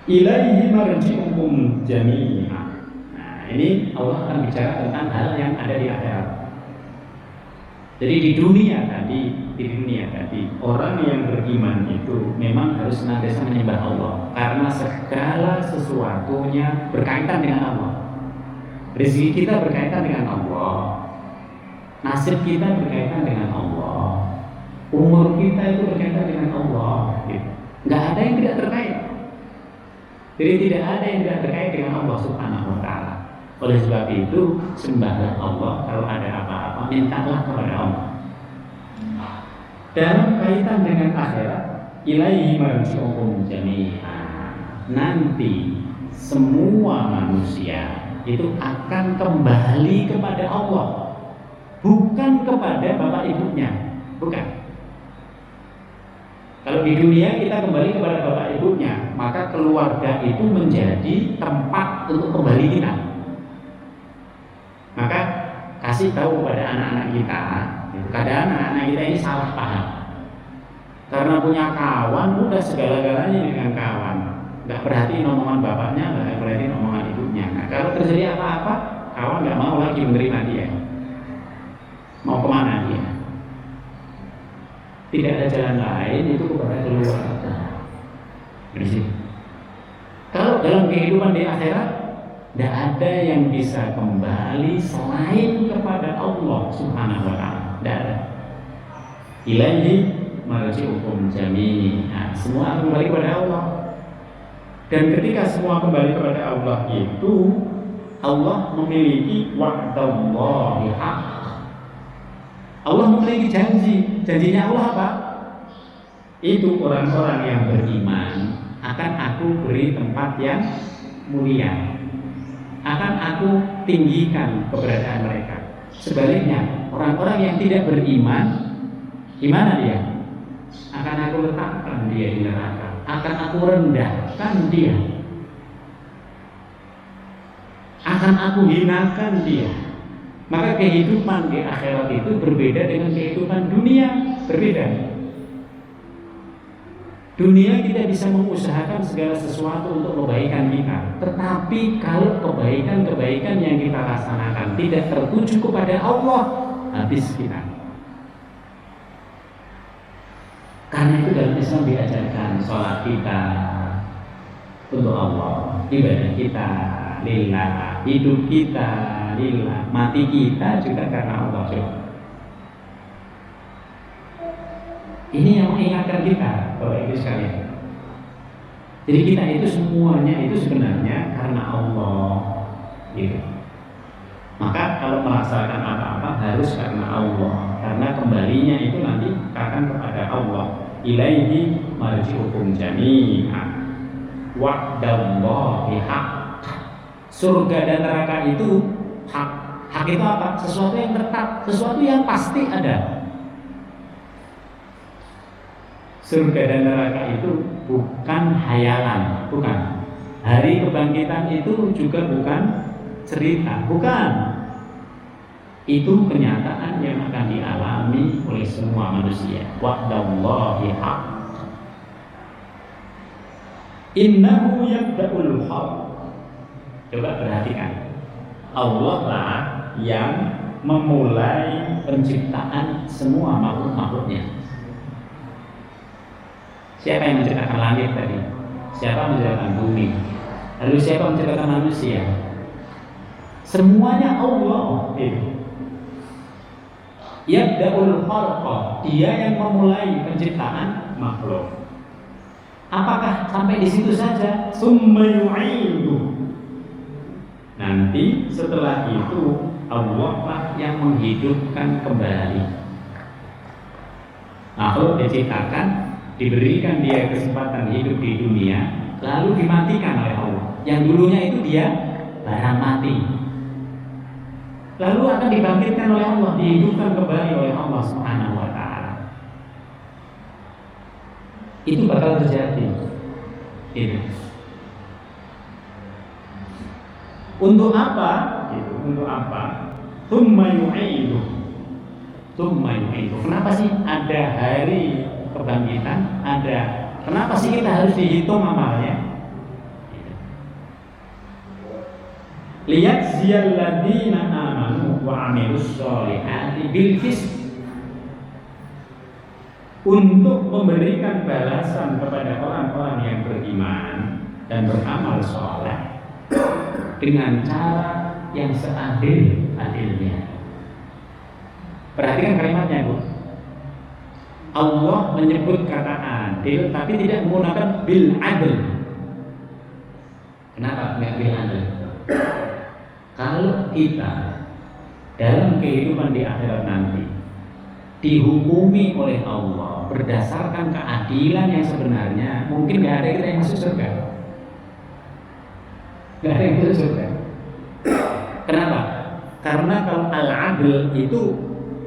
Ilaihi marji'ukum jami'a. Nah, ini Allah akan bicara tentang hal yang ada di akhirat. Jadi di dunia tadi orang yang beriman itu memang harus senantiasa menyembah Allah, karena segala sesuatunya berkaitan dengan Allah. Rezeki kita berkaitan dengan Allah, nasib kita berkaitan dengan Allah, umur kita itu berkaitan dengan Allah. Gitu. Nggak ada yang tidak terkait. Jadi tidak ada yang tidak terkait dengan Allah Subhanahu wa taala. Oleh sebab itu, sembahlah Allah, kalau ada apa-apa mintalah kepada Allah. Dalam kaitan dengan akhirat, ilaihi marji'ukum jami'a. Nanti semua manusia itu akan kembali kepada Allah, bukan kepada bapak ibunya, bukan. Kalau di dunia kita kembali kepada bapak ibunya, maka keluarga itu menjadi tempat untuk kembali kita. Maka kasih tahu kepada anak-anak kita, kadang anak-anak kita ini salah paham. Karena punya kawan, udah segala-galanya dengan kawan. Nggak perhatiin omongan bapaknya, nggak perhatiin omongan ibunya. Nah, kalau terjadi apa-apa, kawan nggak mau lagi menerima dia. Mau kemana dia? Tidak ada jalan lain itu kepada keluarga. Bersih. Kalau dalam kehidupan di akhirat, tidak ada yang bisa kembali selain kepada Allah Subhanahu wa taala. Tidak ada. Ilaihi marji'ukum jami'a. Semua kembali kepada Allah. Dan ketika semua kembali kepada Allah itu, Allah memiliki wa'dallahi haqq. Allah memiliki janji. Janjinya Allah apa? Itu orang-orang yang beriman akan aku beri tempat yang mulia, akan aku tinggikan keberadaan mereka. Sebaliknya, orang-orang yang tidak beriman, gimana dia? Akan aku letakkan dia di neraka, akan aku rendahkan dia, akan aku hinakan dia. Maka kehidupan di akhirat itu berbeda dengan kehidupan dunia, berbeda. Dunia kita bisa mengusahakan segala sesuatu untuk kebaikan kita, tetapi kalau kebaikan-kebaikan yang kita laksanakan tidak tertuju kepada Allah, habis kita. Karena itu dalam Islam diajarkan sholat kita untuk Allah, ibadah kita lillah, hidup kita lillah, mati kita juga karena Allah. Ini yang mengingatkan kita, Bapak Ibu sekalian. Jadi kita itu semuanya itu sebenarnya karena Allah, gitu. Maka kalau melaksanakan apa-apa harus karena Allah, karena kembalinya itu nanti akan kepada Allah. Ilaihi marji'ukum jami'an wa'dallahi haqq. Surga dan neraka itu hak. Hak itu apa? Sesuatu yang tetap, sesuatu yang pasti ada. Surga dan neraka itu bukan hayalan, bukan. Hari kebangkitan itu juga bukan cerita, bukan. Itu kenyataan yang akan dialami oleh semua manusia. Wa'dallahi haq. Innahu yabda'ul khalq. Coba perhatikan. Allah lah yang memulai penciptaan semua makhluk-makhluknya. Siapa yang menciptakan langit tadi? Siapa menciptakan bumi? Lalu siapa menciptakan manusia? Semuanya Allah itu. Yabda'ul khalqa, dia yang memulai penciptaan makhluk. Apakah sampai di situ saja? Summa yu'idu. Nanti setelah itu Allah lah yang menghidupkan kembali. Makhluk diciptakan, diberikan dia kesempatan hidup di dunia, lalu dimatikan oleh Allah. Yang dulunya itu dia barang mati, lalu akan dibangkitkan oleh Allah, dihidupkan kembali oleh Allah Subhanahu wa ta'ala. Itu bakal terjadi. Itu. Untuk apa? Gitu. Untuk apa? Tsumma yu'idu. Kenapa sih ada hari kebangkitan? Kenapa sih kita harus dihitung amalnya? Lihat ziyalladzina amanu wa amilus sholihati bil qist. Untuk memberikan balasan kepada orang-orang yang beriman dan beramal soleh dengan cara yang seadil-adilnya. Perhatikan kalimatnya, Bu. Allah menyebut kata adil tapi tidak menggunakan bil adil. Kenapa tidak bil adil? Kalau kita dalam kehidupan di akhirat nanti dihukumi oleh Allah berdasarkan keadilan yang sebenarnya, mungkin gak ada kita yang masuk surga. Gak ada yang masuk surga. Kenapa? Karena kalau al-adl itu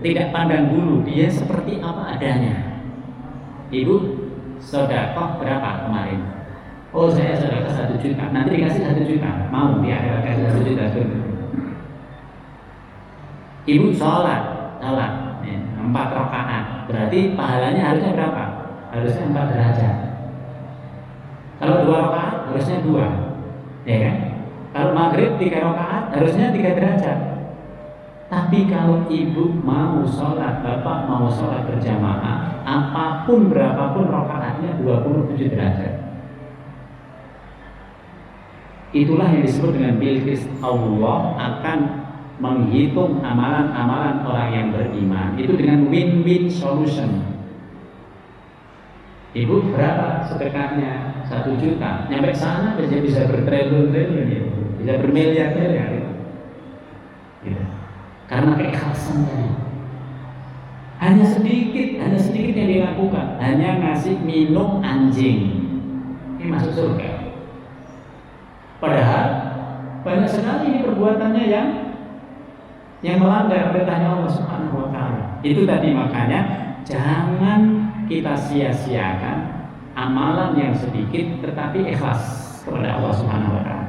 tidak pandang bulu, dia seperti apa adanya. Ibu sedekah berapa kemarin? Oh, saya sedekah 1 juta, nanti dikasih 1 juta, mau di akhirat kasih 1 juta. Ibu sholat 4 rakaat, berarti pahalanya harusnya berapa? Harusnya 4 derajat. Kalau 2 rakaat harusnya 2, ya kan? Kalau maghrib 3 rakaat harusnya 3 derajat. Tapi kalau ibu mau sholat, bapak mau sholat berjamaah, apapun berapapun rakaatnya 27 derajat. Itulah yang disebut dengan bil qist. Allah akan menghitung amalan-amalan orang yang beriman itu dengan win-win solution. Ibu berapa sedekahnya? 1 juta. Nyampe sana bisa bertriliun-triliun ya, bisa bermiliar-miliar ya. Gitu. Karena keikhlasan tadi. Hanya sedikit yang dilakukan, hanya ngasih minum anjing, ini masuk surga. Padahal banyak sekali ini perbuatannya yang melanggar perintahnya Allah Subhanahu wa ta'ala. Itu tadi, makanya jangan kita sia-siakan amalan yang sedikit tetapi ikhlas kepada Allah Subhanahu wa ta'ala.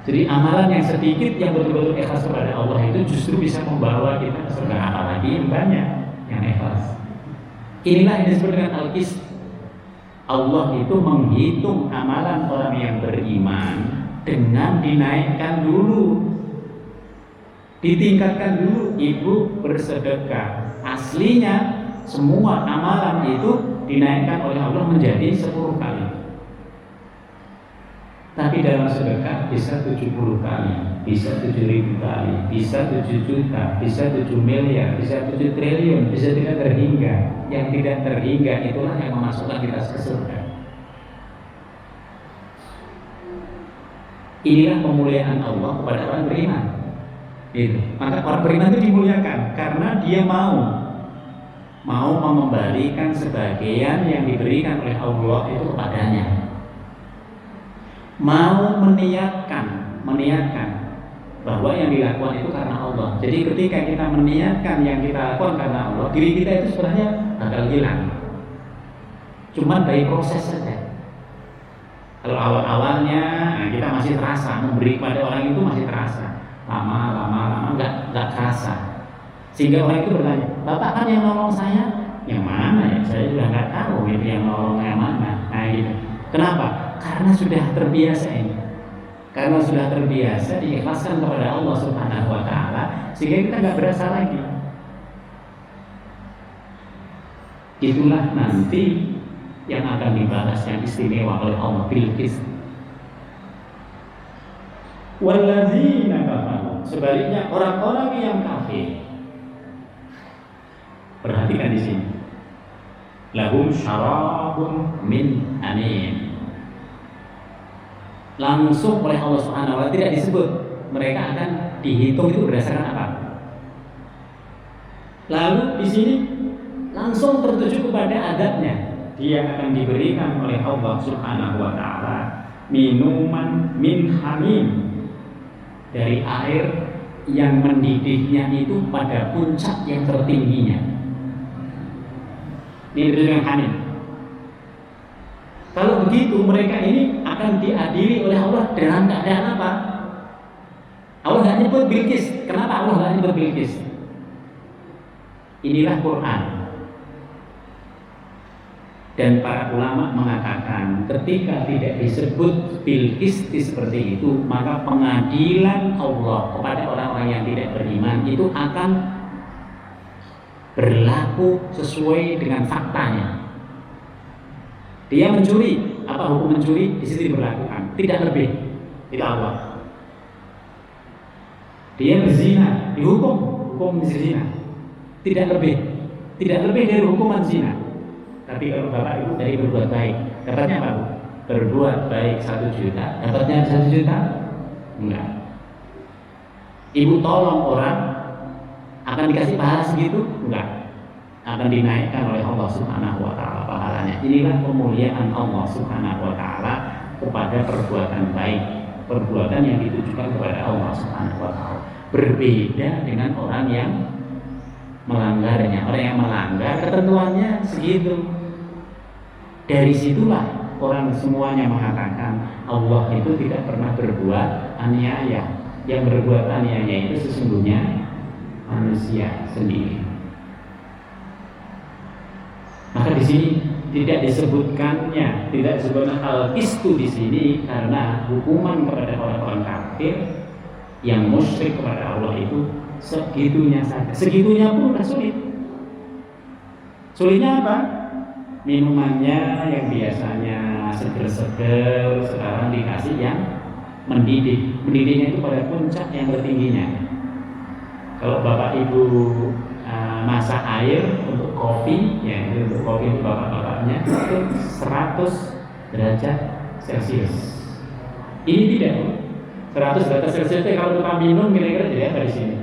Jadi amalan yang sedikit yang betul-betul ikhlas kepada Allah itu justru bisa membawa kita ke surga, apalagi yang banyak yang ikhlas. Inilah yang disebut dengan al-qist. Allah itu menghitung amalan orang yang beriman dengan dinaikkan dulu, ditingkatkan dulu. Ibu bersedekah, aslinya semua amalan itu dinaikkan oleh Allah menjadi 10 kali. Tapi dalam sedekah bisa 70 kali, bisa 7.000 kali, bisa 7 juta, bisa 7 miliar, bisa 7 triliun, bisa tidak terhingga. Yang tidak terhingga itulah yang memasukkan kita ke surga. Inilah pemuliaan Allah kepada orang beriman. Gitu. Maka orang beriman itu dimuliakan karena dia mau mengembalikan sebagian yang diberikan oleh Allah itu kepadanya. Mau meniatkan bahwa yang dilakukan itu karena Allah. Jadi ketika kita meniatkan yang kita lakukan karena Allah, diri kita itu sebenarnya bakal hilang. Cuman by proses saja. Kalau awal-awalnya kita masih terasa, memberi kepada orang itu masih terasa. Lama nggak terasa. Sehingga orang itu bertanya, Bapak kan yang nolong saya? Yang mana ya? Saya juga nggak tahu itu yang nolong yang mana. Nah gitu. Kenapa? Karena sudah terbiasa ini. Karena sudah terbiasa diikhlaskan kepada Allah Subhanahu wa Ta'ala, sehingga kita nggak berasa lagi. Itulah nanti yang akan dibalas yang istimewa oleh Allah bil qist. Walladzina kafaru, sebaliknya orang-orang yang kafir. Perhatikan di sini. Lahum syarabun min hamim. Langsung oleh Allah Subhanahu wa Ta'ala tidak disebut, mereka akan dihitung itu berdasarkan apa. Lalu di sini langsung tertuju kepada adabnya. Dia akan diberikan oleh Allah Subhanahu wa Ta'ala minuman min hamim, dari air yang mendidihnya itu pada puncak yang tertingginya. Ini dengan hamim. Kalau begitu mereka ini akan diadili oleh Allah dengan keadaan apa? Allah nggak nyebut Bilqis. Kenapa Allah nggak nyebut Bilqis? Inilah Quran. Dan para ulama mengatakan ketika tidak disebut Bilqis seperti itu, maka pengadilan Allah kepada orang-orang yang tidak beriman itu akan berlaku sesuai dengan faktanya. Dia mencuri, apa hukum mencuri di situ diberlakukan, tidak lebih, tidak Allah. Dia berzina, hukum berzina, tidak lebih dari hukuman zina. Tapi kalau bapak ibu dari berbuat baik, dapatnya apa bu? Berbuat baik 1 juta, dapatnya 1 juta? Enggak. Ibu tolong orang, akan dikasih pahala segitu? Enggak. Akan dinaikkan oleh Allah Subhanahu wa Ta'ala pahalanya. Inilah kemuliaan Allah Subhanahu wa Ta'ala kepada perbuatan baik, perbuatan yang ditujukan kepada Allah Subhanahu wa Ta'ala. Berbeda dengan orang yang melanggarnya. Orang yang melanggar ketentuannya segitu. Dari situlah orang semuanya mengatakan Allah itu tidak pernah berbuat aniaya. Yang berbuat aniaya itu sesungguhnya manusia sendiri. Maka di sini tidak disebutkannya, tidak disebutkan al-qistu di sini karena hukuman kepada orang-orang kafir yang musyrik kepada Allah itu segitunya saja. Segitunya pun sudah sulit. Sulitnya apa? Minumannya yang biasanya seger-seger sekarang dikasih yang mendidih. Mendidihnya itu pada puncak yang tertingginya. Kalau bapak ibu masak air untuk kopi, ya itu untuk kopi untuk bapak-bapaknya itu 100 derajat Celcius. Ini tidak 100 derajat Celcius itu kalau kita minum kira-kira jadi apa di sini?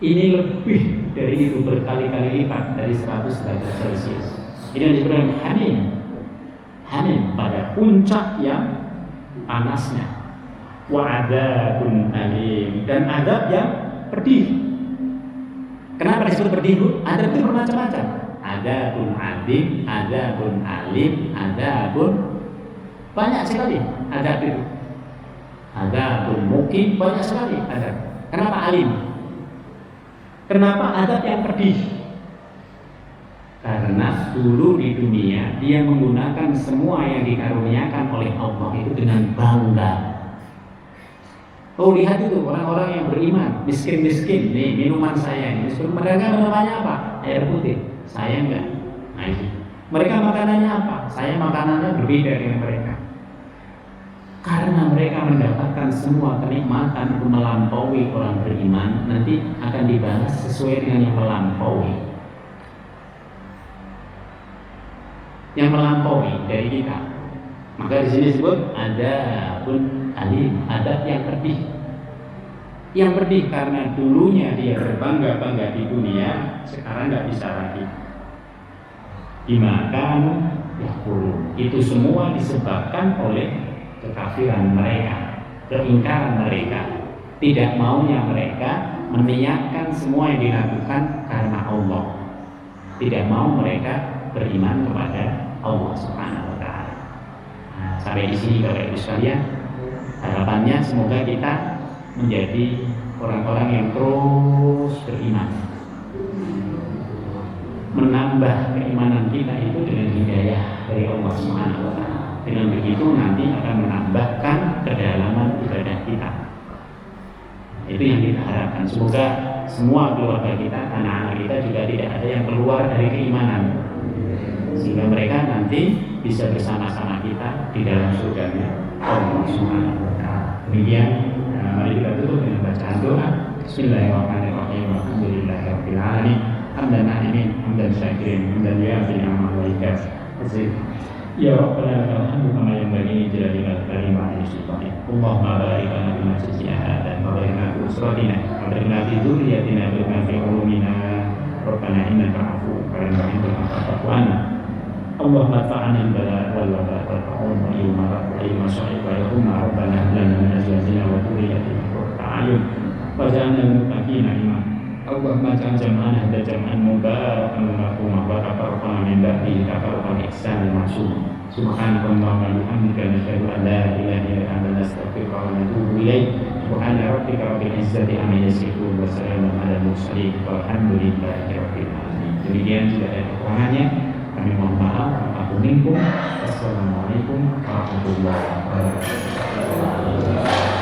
Ini lebih dari itu berkali-kali lipat dari 100 derajat Celcius. Ini yang disebut hamim pada puncak yang panasnya. Wa adzabun alim, dan adab yang pedih. Kenapa disebut pedih bu? Adab itu bermacam-macam. Adzabun adim, adzabun alim, adzabun banyak sekali adab itu. Adzabun mukim, banyak sekali adab. Kenapa alim? Kenapa adab yang pedih? Karena dulu di dunia dia menggunakan semua yang dikaruniakan oleh Allah itu dengan bangga. Oh lihat itu orang-orang yang beriman, miskin-miskin, nih minuman saya ini. Mereka minumannya apa? Air putih. Saya enggak. Nah, itu. Mereka makanannya apa? Saya makanannya berbeda dengan mereka. Karena mereka mendapatkan semua kenikmatan itu melampaui orang beriman, nanti akan dibalas sesuai dengan yang melampaui. Yang melampaui dari kita. Maka di sini disebut adzabun alim, adab yang pedih. Yang pedih karena dulunya dia berbangga-bangga di dunia, sekarang nggak bisa lagi. Dimakan, itu semua disebabkan oleh kekafiran mereka, keingkaran mereka, tidak maunya mereka meniatkan semua yang dilakukan karena Allah. Tidak mau mereka beriman kepada Allah Subhanahu wa Ta'ala. Nah, sampai di sini Bapak Ibu sekalian. Harapannya semoga kita menjadi orang-orang yang terus beriman, menambah keimanan kita itu dengan hidayah dari Allah Subhanahu wa taala. Dengan begitu nanti akan menambahkan kedalaman ibadah kita. Itu yang kita harapkan. Semoga semua keluarga kita, anak-anak kita juga tidak ada yang keluar dari keimanan, sehingga mereka nanti bisa bersama-sama kita di dalam surganya Allah Subhanahu wa taala. Demikian, mari kita tutup dengan bacaan doa. Bismillahirrahmanirrahim. Alhamdulillahirabbil alamin. Hamdan na'imin, hamdan syakirin, hamdan yuafi ni'amahu wa yakfi. Ya Rabbana lakal hamdu kama yanbaghi li jalalika al-karim wa li sultanik. Allahumma barik lana fi masjidina hadza wa barik lana fi usratina wa barik lana fi dzurriyyatina wa barik lana fi ulumina. Rabbana innaka 'afuwwun karim tuhibbul 'afwa fa'fu 'anna. Allahumma adfa'na al-bala wal waba wal faqr wa al-marad wa al-masa'ib wa al-humma. Rabbana hab lana min azwajina wa dhurriyyatina qurrata a'yun waj'alna lil muttaqina imama. Allahumma ja'al jam'ana hadza jam'an mubarakan marhuma wa taqabbal min ba'dihi taqabbal ihsan al-ma'sum. Subhanakallahumma wa bihamdika nasyhadu an la ilaha illa anta nastaghfiruka wa natubu ilaik. Subhana rabbika rabbil izzati amma yasifun wa salamun 'alal mursalin walhamdulillahi rabbil alamin. Demikian tidak ada kekurangannya. Kami mohon maaf. Assalamualaikum warahmatullahi wabarakatuh.